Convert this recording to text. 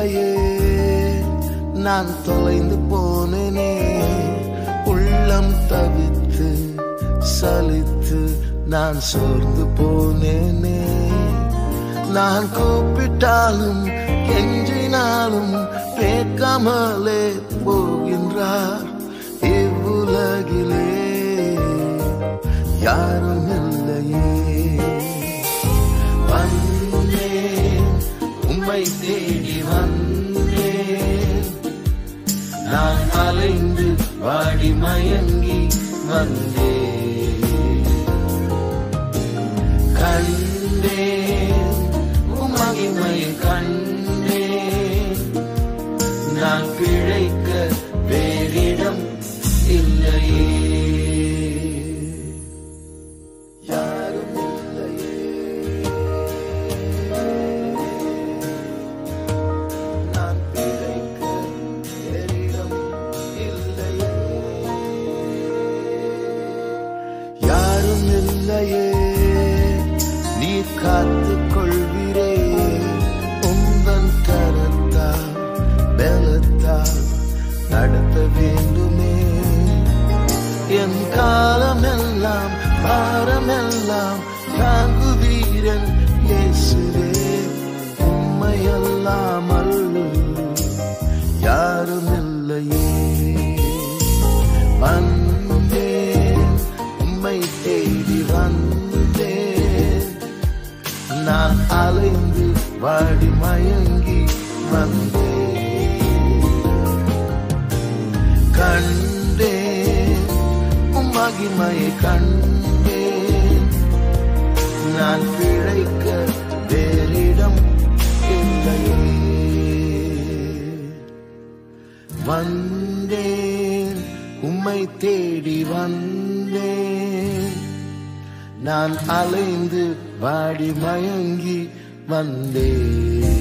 இல்லையே நான் தொலைந்து போனேனே உள்ளம் தவித்து சலித்து நான் சோர்ந்து போனேனே நான் கூப்பிட்டாலும் கெஞ்சினாலும் கேட்காமலே போகின்றார் இவ்வுலகிலே யாரும் இல்லையே வந்தேன் உம்மை தேடி வந்தேன் நான் அலைந்து வாடி மயங்கி வந்தேன் கண்டேன் உம் மகிமையை கண்டேன் நான் பிழைக்க வேறிடம் இல்லையே யாரும் இல்லையே நான் பிழைக்க வேறிடம் இல்லையே யாரும் இல்லையே நீர் காத்துக் கொள்வீரே உந்தன் கரத்தால் பலத்தால் நடத்த வேண்டுமே என் காலமெல்லாம் பாரமெல்லாம் தாங்குவீரன் இயேசுவே உம்மையல்லாமல் யாரும் இல்லையே வந்தேன் உம்மை தேடி வந்தேன் நான் அலைந்து வாடி மயங்கி வந்தேன் கண்டேன் உம் மகிமையை கண்டேன் நான் பிழைக்க வேறிடம் இல்லையே வந்தேன் உம்மை தேடி வந்தேன் நான் அலைந்து வாடி மயங்கி வந்தேன்